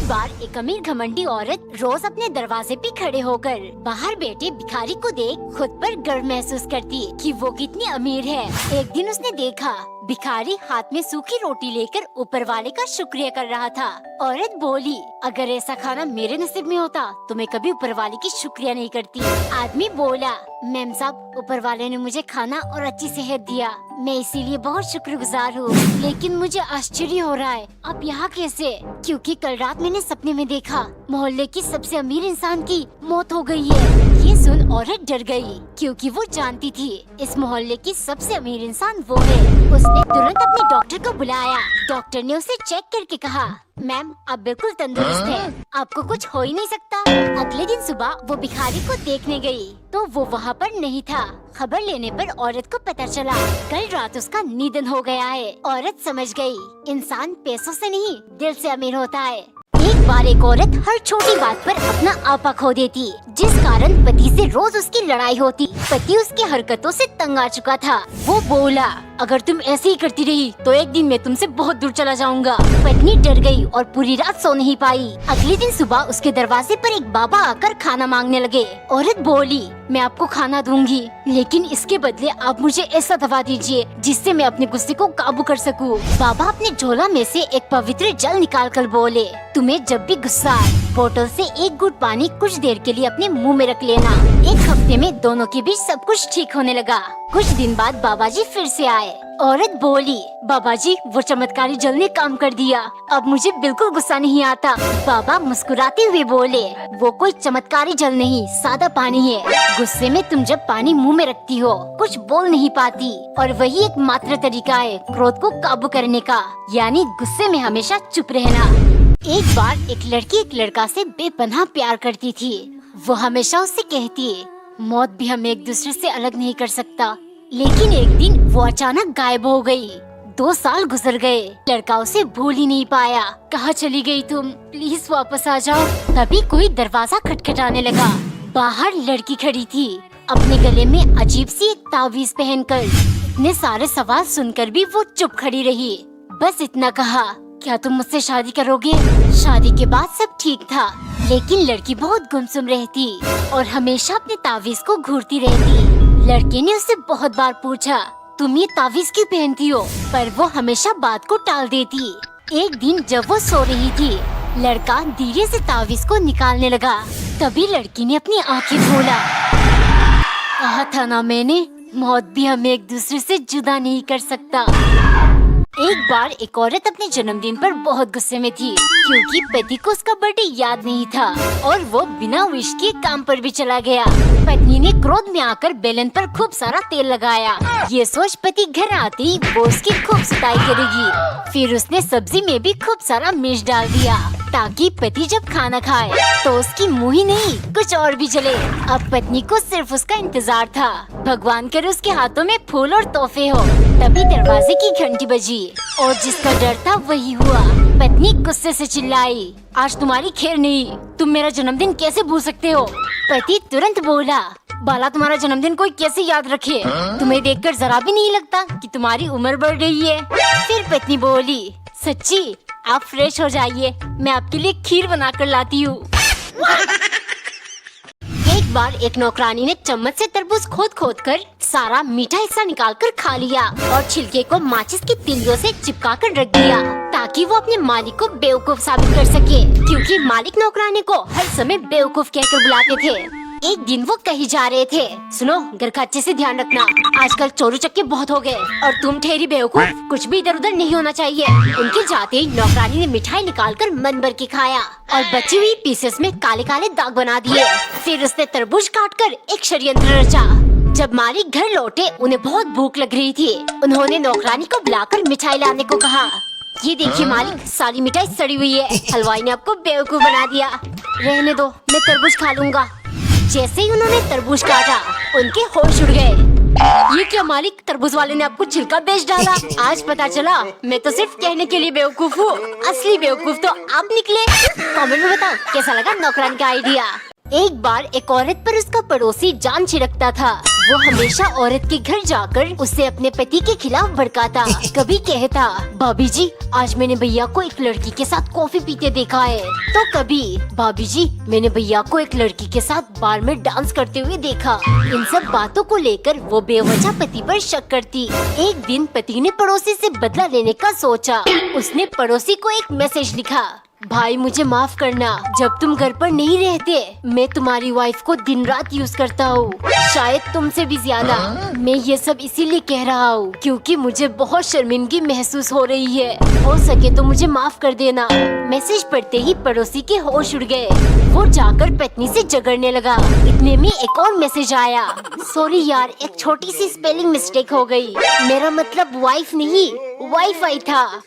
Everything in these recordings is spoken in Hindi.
बार एक अमीर घमंडी औरत रोज अपने दरवाजे पे खड़े होकर बाहर बैठे भिखारी को देख खुद पर गर्व महसूस करती कि वो कितनी अमीर है। एक दिन उसने देखा भिखारी हाथ में सूखी रोटी लेकर ऊपर वाले का शुक्रिया कर रहा था। औरत बोली, अगर ऐसा खाना मेरे नसीब में होता तो मैं कभी ऊपर वाले की शुक्रिया नहीं करती। आदमी बोला, मैम साहब, ऊपर वाले ने मुझे खाना और अच्छी सेहत दिया, मैं इसीलिए बहुत शुक्रगुजार हूँ। लेकिन मुझे आश्चर्य हो रहा है, आप यहाँ कैसे? क्योंकि कल रात मैंने सपने में देखा मोहल्ले की सबसे अमीर इंसान की मौत हो गई है। ये सुन औरत डर गई, क्योंकि वो जानती थी इस मोहल्ले की सबसे अमीर इंसान वो है। उसने तुरंत अपने डॉक्टर को बुलाया। डॉक्टर ने उसे चेक करके कहा, मैम आप बिल्कुल तंदुरुस्त हैं, आपको कुछ हो ही नहीं सकता। अगले दिन सुबह वो भिखारी को देखने गई तो वो वहाँ पर नहीं था। खबर लेने पर औरत को पता चला कल रात उसका निधन हो गया है। औरत समझ गई, इंसान पैसों से नहीं दिल से अमीर होता है। एक बार एक औरत हर छोटी बात पर अपना आपा खो देती, जिस कारण पति से रोज उसकी लड़ाई होती। पति उसकी हरकतों से तंग आ चुका था। वो बोला, अगर तुम ऐसे ही करती रही तो एक दिन मैं तुमसे बहुत दूर चला जाऊंगा। पत्नी डर गई और पूरी रात सो नहीं पाई। अगले दिन सुबह उसके दरवाजे पर एक बाबा आकर खाना मांगने लगे। औरत बोली, मैं आपको खाना दूंगी, लेकिन इसके बदले आप मुझे ऐसा दवा दीजिए जिससे मैं अपने गुस्से को काबू कर सकूं। बाबा अपने झोला में से एक पवित्र जल निकाल कर बोले, तुम्हें जब भी गुस्सा आए बोतल से एक घूंट पानी कुछ देर के लिए अपने मुंह में रख लेना। एक हफ्ते में दोनों के बीच सब कुछ ठीक होने लगा। कुछ दिन बाद बाबा जी फिर से आए। औरत बोली, बाबा जी वो चमत्कारी जल ने काम कर दिया, अब मुझे बिल्कुल गुस्सा नहीं आता। बाबा मुस्कुराते हुए बोले, वो कोई चमत्कारी जल नहीं, सादा पानी है। गुस्से में तुम जब पानी मुंह में रखती हो कुछ बोल नहीं पाती, और वही एक मात्र तरीका है क्रोध को काबू करने का, यानी गुस्से में हमेशा चुप रहना। एक बार एक लड़की एक लड़का से बेपनाह प्यार करती थी। वो हमेशा उससे कहती है, मौत भी हमें एक दूसरे से अलग नहीं कर सकता। लेकिन एक दिन वो अचानक गायब हो गई। 2 साल गुजर गए, लड़का उसे भूल ही नहीं पाया। कहाँ चली गई तुम, प्लीज वापस आ जाओ। तभी कोई दरवाजा खटखटाने लगा। बाहर लड़की खड़ी थी, अपने गले में अजीब सी एक तावीज पहनकर। इतने सारे सवाल सुनकर भी वो चुप खड़ी रही। बस इतना कहा, क्या तुम मुझसे शादी करोगे? शादी के बाद सब ठीक था, लेकिन लड़की बहुत गुमसुम रहती और हमेशा अपने तावीज को घूरती रहती। लड़के ने उससे बहुत बार पूछा, तुम ये तावीज क्यों पहनती हो? पर वो हमेशा बात को टाल देती। एक दिन जब वो सो रही थी, लड़का धीरे से तावीज को निकालने लगा। तभी लड़की ने अपनी आंखें खोला। कहा था ना मैंने, मौत भी हमें एक दूसरे से जुदा नहीं कर सकता। एक बार एक औरत अपने जन्मदिन पर बहुत गुस्से में थी, क्योंकि पति को उसका बर्थडे याद नहीं था और वो बिना विश के काम पर भी चला गया। पत्नी ने क्रोध में आकर बेलन पर खूब सारा तेल लगाया। ये सोच पति घर आते ही वो उसकी खूब सुताई करेगी। फिर उसने सब्जी में भी खूब सारा मिर्च डाल दिया, ताकि पति जब खाना खाए तो उसकी मुँह ही नहीं कुछ और भी जले। अब पत्नी को सिर्फ उसका इंतजार था, भगवान करे उसके हाथों में फूल और तोहफे हो। तभी दरवाजे की घंटी बजी और जिसका डर था वही हुआ। पत्नी गुस्से से चिल्लाई, आज तुम्हारी खैर नहीं, तुम मेरा जन्मदिन कैसे भूल सकते हो? पति तुरंत बोला, बाला तुम्हारा जन्मदिन कोई कैसे याद रखे? तुम्हें देखकर जरा भी नहीं लगता कि तुम्हारी उम्र बढ़ रही है। फिर पत्नी बोली, सच्ची? आप फ्रेश हो जाइए, मैं आपके लिए खीर बना कर लाती हूँ। एक बार एक नौकरानी ने चम्मच से तरबूज खोद खोद कर सारा मीठा हिस्सा निकाल कर खा लिया और छिलके को माचिस की तिल्लियों से चिपका कर रख दिया, ताकि वो अपने मालिक को बेवकूफ साबित कर सके, क्योंकि मालिक नौकरानी को हर समय बेवकूफ कहकर बुलाते थे। एक दिन वो कहीं जा रहे थे। सुनो, घर का अच्छे से ध्यान रखना, आजकल चोरी चक्के बहुत हो गए और तुम ठहरी बेवकूफ, कुछ भी इधर उधर नहीं होना चाहिए। उनके जाते ही नौकरानी ने मिठाई निकालकर मन भर के खाया और बची हुई पीसेस में काले काले दाग बना दिए। फिर उसने तरबूज काटकर एक षड्यंत्र रचा। जब मालिक घर लौटे उन्हें बहुत भूख लग रही थी। उन्होंने नौकरानी को बुलाकर मिठाई लाने को कहा। ये देखिए मालिक, सारी मिठाई सड़ी हुई है, हलवाई ने आपको बेवकूफ बना दिया। रहने दो, मैं तरबूज खा लूंगा। जैसे ही उन्होंने तरबूज काटा उनके होश उड़ गए। ये क्या मालिक, तरबूज वाले ने आपको छिलका बेच डाला? आज पता चला मैं तो सिर्फ कहने के लिए बेवकूफ हूँ, असली बेवकूफ तो आप निकले। कमेंट में बताओ कैसा लगा नौकरानी का आइडिया। एक बार एक औरत पर उसका पड़ोसी जान छिड़कता था। वो हमेशा औरत के घर जाकर उसे अपने पति के खिलाफ भड़काता। कभी कहता, भाभी जी आज मैंने भैया को एक लड़की के साथ कॉफी पीते देखा है, तो कभी भाभी जी मैंने भैया को एक लड़की के साथ बार में डांस करते हुए देखा। इन सब बातों को लेकर वो बेवजह पति पर शक करती। एक दिन पति ने पड़ोसी से बदला लेने का सोचा। उसने पड़ोसी को एक मैसेज लिखा, भाई मुझे माफ करना, जब तुम घर पर नहीं रहते मैं तुम्हारी वाइफ को दिन रात यूज करता हूँ, शायद तुमसे भी ज्यादा। मैं ये सब इसीलिए कह रहा हूँ क्योंकि मुझे बहुत शर्मिंदगी महसूस हो रही है, हो सके तो मुझे माफ कर देना। मैसेज पढ़ते ही पड़ोसी के होश उड़ गए। वो जाकर पत्नी से झगड़ने लगा। इतने में एक और मैसेज आया, सॉरी यार एक छोटी सी स्पेलिंग मिस्टेक हो गई, मेरा मतलब वाइफ नहीं वाईफाई था।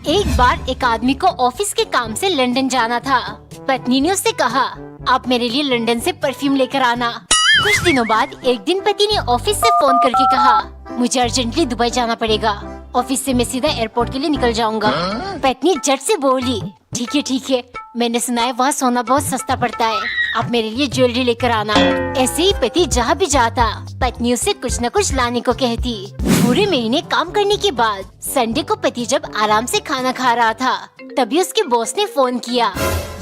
एक बार एक आदमी को ऑफिस के काम से लंदन जाना था। पत्नी ने उससे कहा, आप मेरे लिए लंदन से परफ्यूम लेकर आना। कुछ दिनों बाद एक दिन पति ने ऑफिस से फोन करके कहा, मुझे अर्जेंटली दुबई जाना पड़ेगा, ऑफिस से मैं सीधा एयरपोर्ट के लिए निकल जाऊंगा। पत्नी झट से बोली, ठीक है, मैंने सुना है वहाँ सोना बहुत सस्ता पड़ता है, आप मेरे लिए ज्वेलरी लेकर आना। ऐसे ही पति जहाँ भी जाता पत्नी उसे कुछ न कुछ लाने को कहती। पूरे महीने काम करने के बाद संडे को पति जब आराम से खाना खा रहा था तभी उसके बॉस ने फोन किया।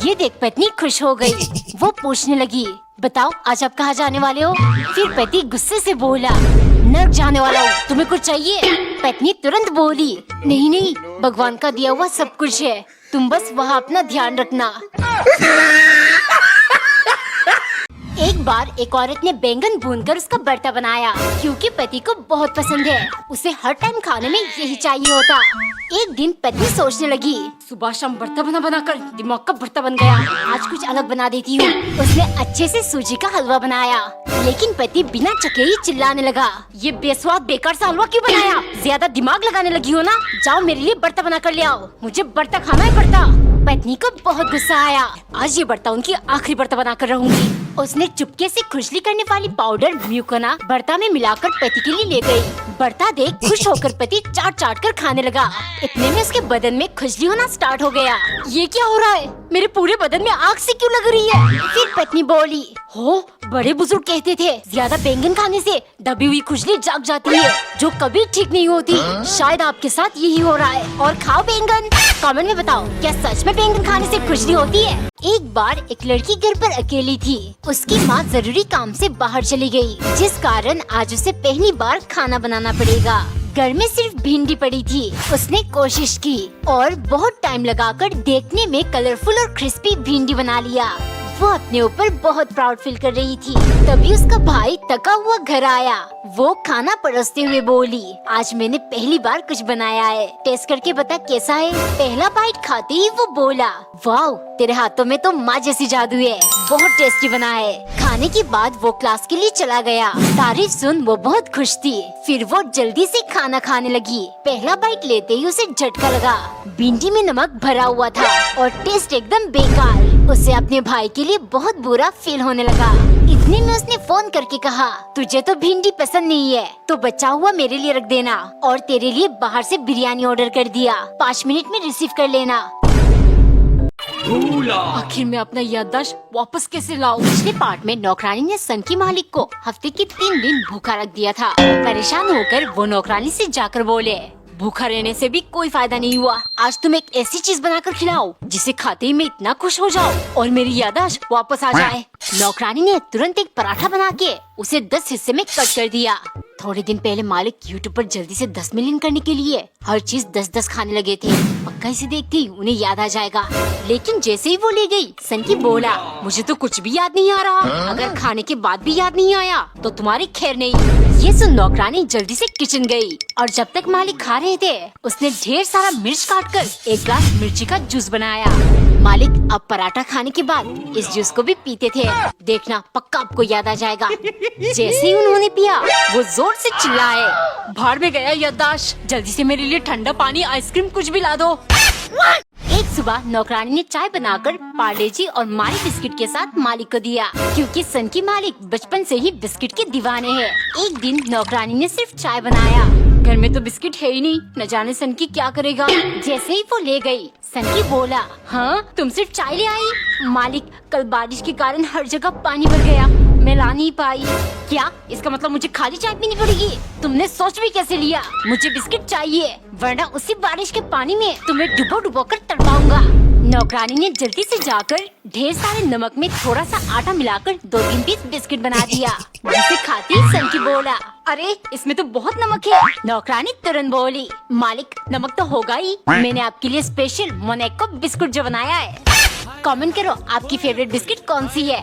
ये देख पत्नी खुश हो गई। वो पूछने लगी, बताओ आज आप कहाँ जाने वाले हो? फिर पति गुस्से से बोला, नर्क जाने वाला हूँ, तुम्हें कुछ चाहिए? पत्नी तुरंत बोली, नहीं भगवान का दिया हुआ सब कुछ है, तुम बस वहाँ अपना ध्यान रखना। एक बार एक औरत ने बैंगन भूनकर उसका भरता बनाया क्योंकि पति को बहुत पसंद है, उसे हर टाइम खाने में यही चाहिए होता। एक दिन पत्नी सोचने लगी, सुबह शाम भरता बना कर दिमाग का भरता बन गया, आज कुछ अलग बना देती हूँ। उसने अच्छे से सूजी का हलवा बनाया, लेकिन पति बिना चखे ही चिल्लाने लगा, ये बेस्वाद बेकार सा हलवा क्यों बनाया? ज्यादा दिमाग लगाने लगी हो ना, जाओ मेरे लिए भरता बना कर ले आओ, मुझे भरता खाना है भरता। पत्नी को बहुत गुस्सा आया, आज ये भरता उनकी आखिरी भरता बना कर रहूंगी। उसने चुपके से खुजली करने वाली पाउडर म्यूकना भरता में मिलाकर पति के लिए ले गई। भरता देख खुश होकर पति चाट कर खाने लगा। इतने में उसके बदन में खुजली होना स्टार्ट हो गया। ये क्या हो रहा है, मेरे पूरे बदन में आग से क्यों लग रही है? फिर पत्नी बोली, हो बड़े बुजुर्ग कहते थे ज्यादा बैंगन खाने से दबी हुई खुजली जाग जाती है, जो कभी ठीक नहीं होती। शायद आपके साथ यही हो रहा है, और खाओ बैंगन। कमेंट में बताओ, क्या सच में बैंगन खाने से खुजली होती है? एक बार एक लड़की घर पर अकेली थी। उसकी माँ जरूरी काम से बाहर चली गई, जिस कारण आज उसे पहली बार खाना बनाना पड़ेगा। घर में सिर्फ भिंडी पड़ी थी। उसने कोशिश की और बहुत टाइम लगाकर देखने में कलरफुल और क्रिस्पी भिंडी बना लिया। वो अपने ऊपर बहुत प्राउड फील कर रही थी। तभी उसका भाई थका हुआ घर आया। वो खाना परोसते हुए बोली, आज मैंने पहली बार कुछ बनाया है, टेस्ट करके बता कैसा है। पहला बाइट खाते ही वो बोला, वाओ तेरे हाथों में तो माँ जैसी जादू है, बहुत टेस्टी बना है। खाने के बाद वो क्लास के लिए चला गया। तारीफ सुन वो बहुत खुश थी। फिर वो जल्दी से खाना खाने लगी। पहला बाइट लेते ही उसे झटका लगा। भिंडी में नमक भरा हुआ था और टेस्ट एकदम बेकार। उसे अपने भाई के लिए बहुत बुरा फील होने लगा। इतने में उसने फोन करके कहा, तुझे तो भिंडी पसंद नहीं है तो बचा हुआ मेरे लिए रख देना, और तेरे लिए बाहर से बिरयानी ऑर्डर कर दिया, 5 मिनट में रिसीव कर लेना। आखिर मैं अपना याददाश्त वापस कैसे लाऊं? पिछले पार्ट में नौकरानी ने सन की मालिक को हफ्ते के 3 दिन भूखा रख दिया था। परेशान होकर वो नौकरानी से जाकर बोले, भूखा रहने से भी कोई फायदा नहीं हुआ, आज तुम एक ऐसी चीज बनाकर खिलाओ जिसे खाते ही मैं इतना खुश हो जाऊं और मेरी याददाश्त वापस आ जाए। नौकरानी ने तुरंत एक पराठा बना के उसे 10 हिस्से में कट कर दिया। थोड़े दिन पहले मालिक यूट्यूब पर जल्दी से 10 मिलियन करने के लिए हर चीज 10-10 खाने लगे थे। पक्का इसे देखते ही उन्हें याद आ जाएगा। लेकिन जैसे ही वो ले गई, सनकी बोला, मुझे तो कुछ भी याद नहीं आ रहा। अगर खाने के बाद भी याद नहीं आया तो तुम्हारी खैर नहीं। ये सुन नौकरानी जल्दी से किचन गई और जब तक मालिक खा रहे थे उसने ढेर सारा मिर्च काटकर एक ग्लास मिर्ची का जूस बनाया। मालिक अब पराठा खाने के बाद इस जूस को भी पीते थे। देखना पक्का आपको याद आ जाएगा। जैसे ही उन्होंने पिया वो जोर से चिल्लाए, भाड़ में गया याददाश्त, जल्दी से मेरे लिए ठंडा पानी, आइसक्रीम कुछ भी ला दो। एक सुबह नौकरानी ने चाय बनाकर पार्ले-जी और मारी बिस्किट के साथ मालिक को दिया, क्योंकि सन की मालिक बचपन से ही बिस्किट के दीवाने हैं। एक दिन नौकरानी ने सिर्फ चाय बनाया। घर में तो बिस्किट है ही नहीं, न जाने सनकी क्या करेगा। जैसे ही वो ले गई, सनकी बोला, हाँ तुम सिर्फ चाय ले आई? मालिक, कल बारिश के कारण हर जगह पानी भर गया, मैं ला नहीं पाई। क्या इसका मतलब मुझे खाली चाय पीनी पड़ेगी? तुमने सोच भी कैसे लिया? मुझे बिस्किट चाहिए, वरना उसी बारिश के पानी में तुम्हें डुबो डुबो कर तड़पाऊंगा। नौकरानी ने जल्दी से जाकर ढेर सारे नमक में थोड़ा सा आटा मिलाकर 2-3 पीस बिस्किट बना दिया, जिसे खाती सनकी बोला, अरे इसमें तो बहुत नमक है। नौकरानी तुरंत बोली, मालिक नमक तो होगा ही, मैंने आपके लिए स्पेशल मोनाको बिस्कुट जो बनाया है। कमेंट करो आपकी फेवरेट बिस्किट कौन सी है।